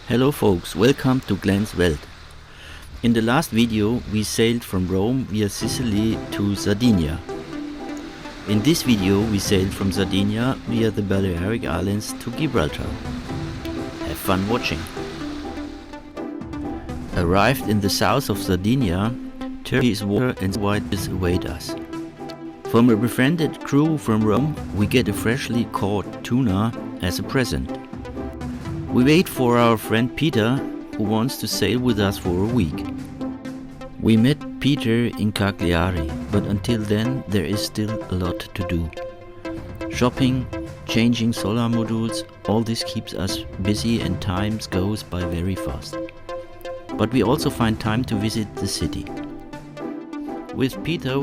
Hello folks, welcome to Glenswelt. In the last video we sailed from Rome via Sicily to Sardinia. In this video we sailed from Sardinia via the Balearic Islands to Gibraltar. Have fun watching. Arrived in the south of Sardinia, Turkey's water and whites await us. From a befriended crew from Rome we get a freshly caught tuna as a present. We wait for our friend Peter, who wants to sail with us for a week. We met Peter in Cagliari, but until then there is still a lot to do. Shopping, changing solar modules, all this keeps us busy and time goes by very fast. But we also find time to visit the city. With Peter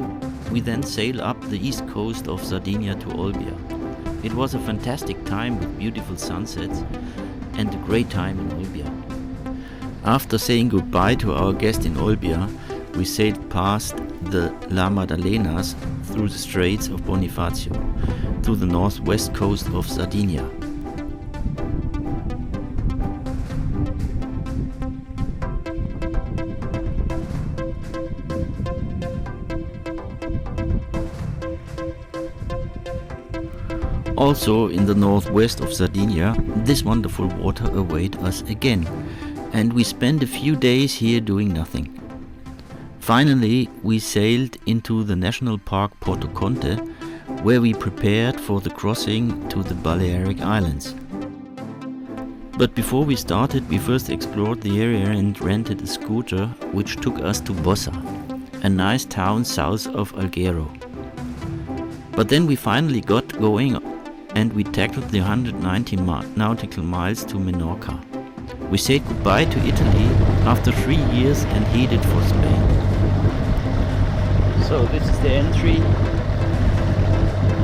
we then sail up the east coast of Sardinia to Albia. It was a fantastic time with beautiful sunsets and a great time in Albia. After saying goodbye to our guest in Albia, we sailed past the La Maddalenas through the Straits of Bonifacio to the northwest coast of Sardinia. Also in the northwest of Sardinia, this wonderful water awaits us again, and we spend a few days here doing nothing. Finally, we sailed into the national park Porto Colom, where we prepared for the crossing to the Balearic Islands. But before we started, we first explored the area and rented a scooter which took us to Bossa, a nice town south of Alghero. But then we finally got going and we tackled the 190 nautical miles to Menorca. We said goodbye to Italy after 3 years and headed for Spain. So this is the entry,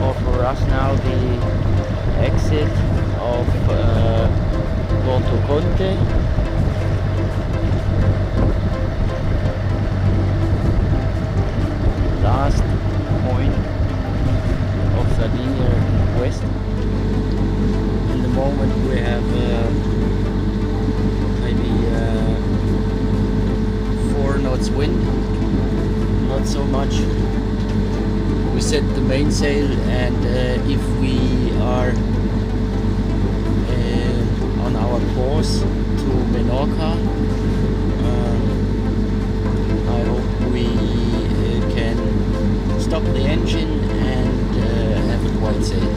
or for us now the exit of Porto Colom. Last point of Sardinia west. In the moment we have maybe 4 knots wind, not so much. We set the mainsail, and if we are on our course to Menorca, I hope we can stop the engine and have a quiet sail.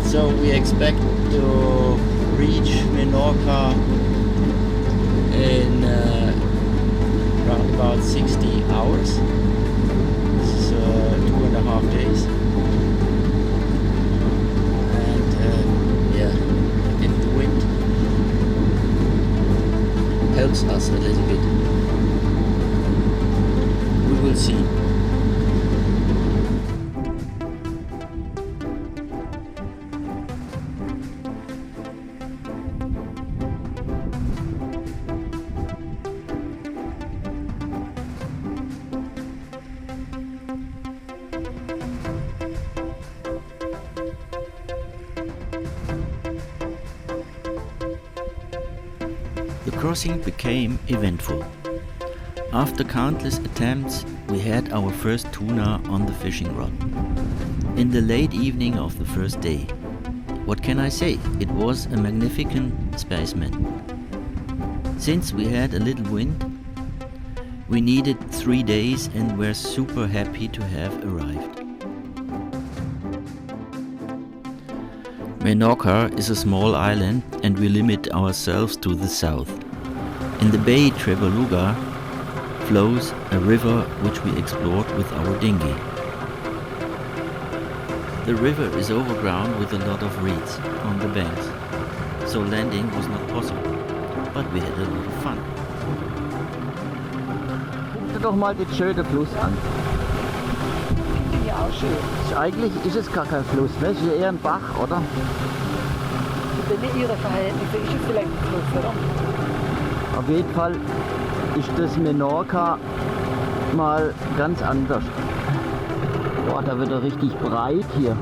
So we expect to reach Menorca in around about 60 hours. This is 2.5 days. And if the wind helps us a little bit, we will see. The crossing became eventful. After countless attempts, we had our first tuna on the fishing rod. In the late evening of the first day. What can I say? It was a magnificent specimen. Since we had a little wind, we needed 3 days and were super happy to have arrived. Menorca is a small island and we limit ourselves to the south. In the bay Trebaluga flows a river which we explored with our dinghy. The river is overgrown with a lot of reeds on the banks, so landing was not possible, but we had a lot of fun. Guck dir doch mal den schönen Fluss an. Ja, schön. Eigentlich ist es gar kein Fluss, ne? Es ist eher ein Bach, oder? Für ihre Verhältnisse ist es vielleicht ein Fluss, oder? Auf jeden Fall ist das Menorca mal ganz anders. Boah, da wird er richtig breit hier.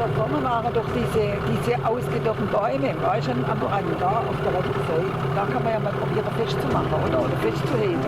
da vorne waren doch diese ausgedörrten Bäume, weißt du, am Rand, da auf der rechten Seite. Da kann man ja mal probieren festzumachen, oder festzuheben.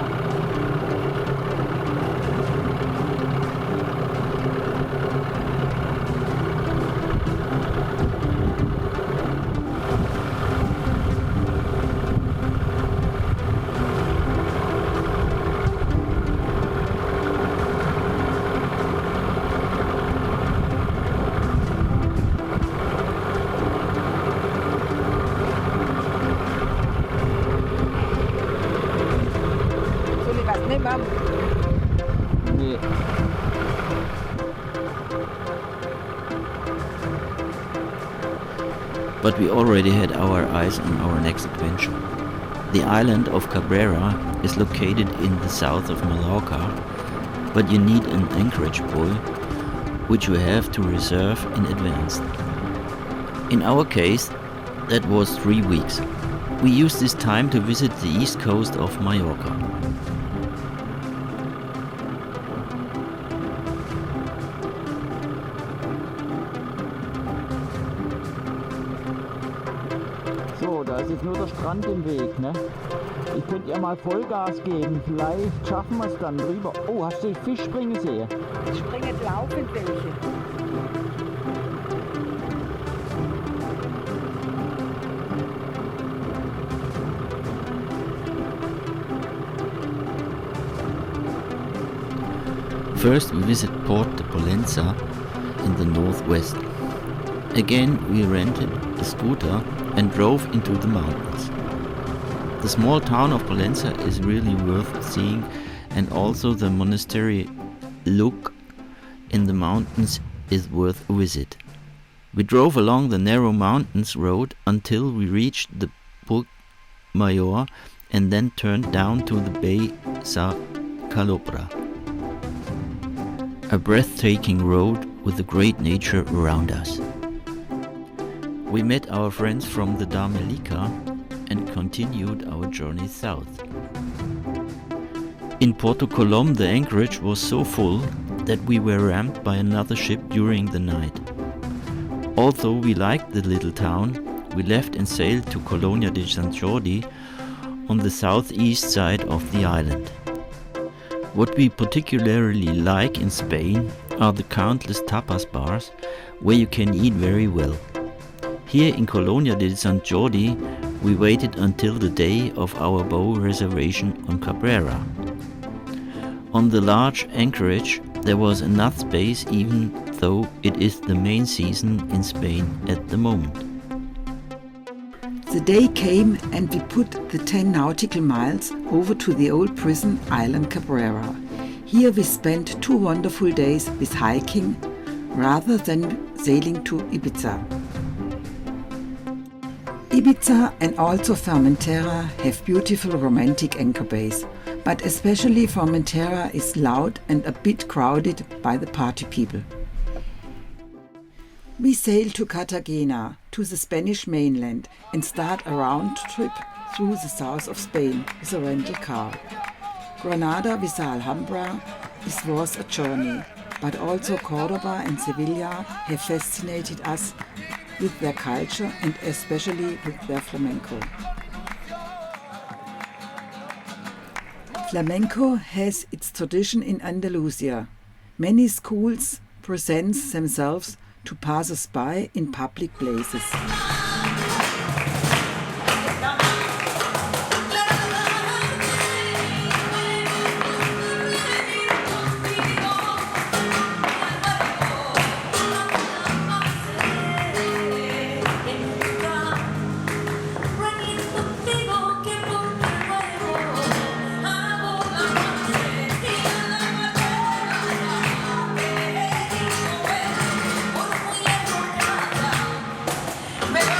Nee. But we already had our eyes on our next adventure. The island of Cabrera is located in the south of Mallorca, but you need an anchorage buoy, which you have to reserve in advance. In our case, that was 3 weeks. We used this time to visit the east coast of Mallorca. So, da ist jetzt nur der Strand im Weg, ne? Ich könnte ja mal Vollgas geben, vielleicht schaffen wir es dann drüber. Oh, hast du Fisch springen sehen? Es springen laufend welche. First we visit Porto Colom in the northwest. Again we rented a scooter and drove into the mountains. The small town of Pollença is really worth seeing, and also the monastery look in the mountains is worth a visit. We drove along the narrow mountains road until we reached the Puig Major and then turned down to the bay Sa Calobra. A breathtaking road with the great nature around us. We met our friends from the Damelica and continued our journey south. In Porto Colom the anchorage was so full that we were rammed by another ship during the night. Although we liked the little town, we left and sailed to Colonia de Sant Jordi on the southeast side of the island. What we particularly like in Spain are the countless tapas bars where you can eat very well. Here in Colonia de Sant Jordi we waited until the day of our bow reservation on Cabrera. On the large anchorage there was enough space even though it is the main season in Spain at the moment. The day came and we put the 10 nautical miles over to the old prison island Cabrera. Here we spent 2 wonderful days with hiking rather than sailing to Ibiza. Ibiza and also Formentera have beautiful romantic anchor bays, but especially Formentera is loud and a bit crowded by the party people. We sail to Cartagena, to the Spanish mainland, and start a round trip through the south of Spain with a rental car. Granada with the Alhambra was a journey, but also Cordoba and Sevilla have fascinated us with their culture and especially with their flamenco. Flamenco has its tradition in Andalusia. Many schools present themselves to passers-by in public places. Menorca.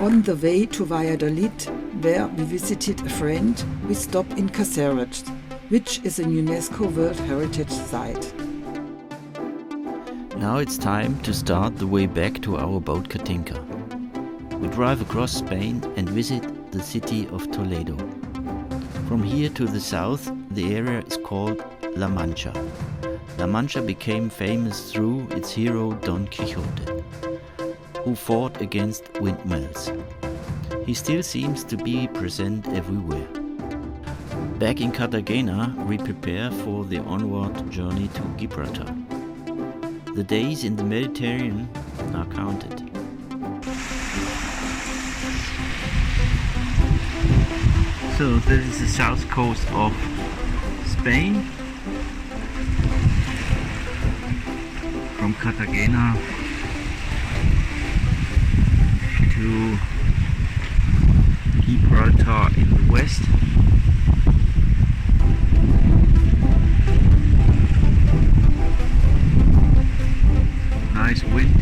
On the way to Valladolid, where we visited a friend, we stopped in Caceres, which is a UNESCO World Heritage Site. Now it's time to start the way back to our boat Katinka. We drive across Spain and visit the city of Toledo. From here to the south, the area is called La Mancha. La Mancha became famous through its hero Don Quixote, who fought against windmills. He still seems to be present everywhere. Back in Cartagena, we prepare for the onward journey to Gibraltar. The days in the Mediterranean are counted. So this is the south coast of Spain. From Cartagena to Gibraltar in the west. Nice wind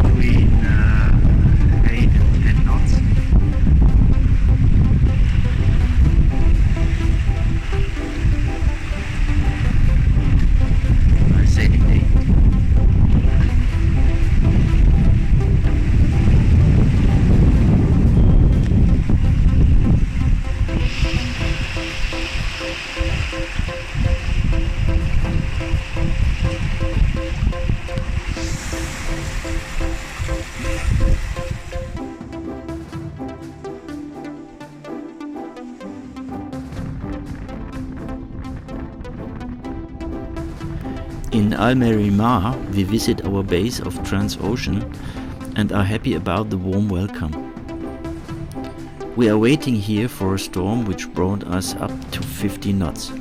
between 8 and 10 knots. Nice sailing day. In Almerimar, we visit our base of Transocean and are happy about the warm welcome. We are waiting here for a storm which brought us up to 50 knots.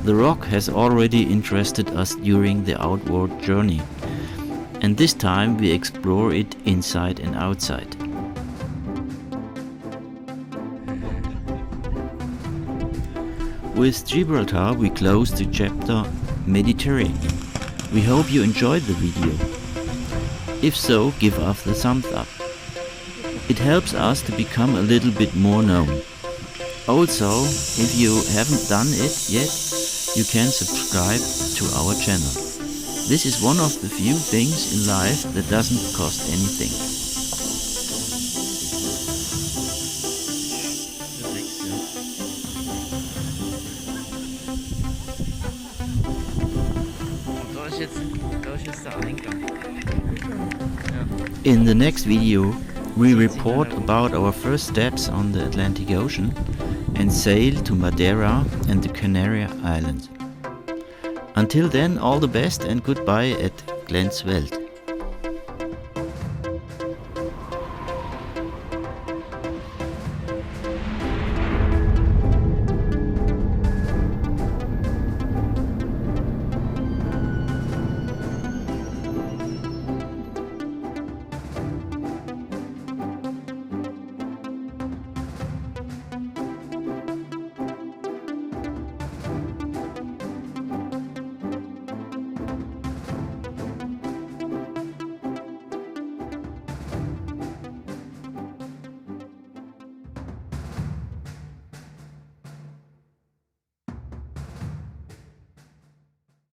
The rock has already interested us during the outward journey, and this time we explore it inside and outside. With Gibraltar we close the chapter Mediterranean. We hope you enjoyed the video. If so, give us the thumbs up. It helps us to become a little bit more known. Also, if you haven't done it yet, you can subscribe to our channel. This is one of the few things in life that doesn't cost anything. In the next video, we report about our first steps on the Atlantic Ocean and sail to Madeira and the Canary Islands. Until then, all the best and goodbye at Glenswelt.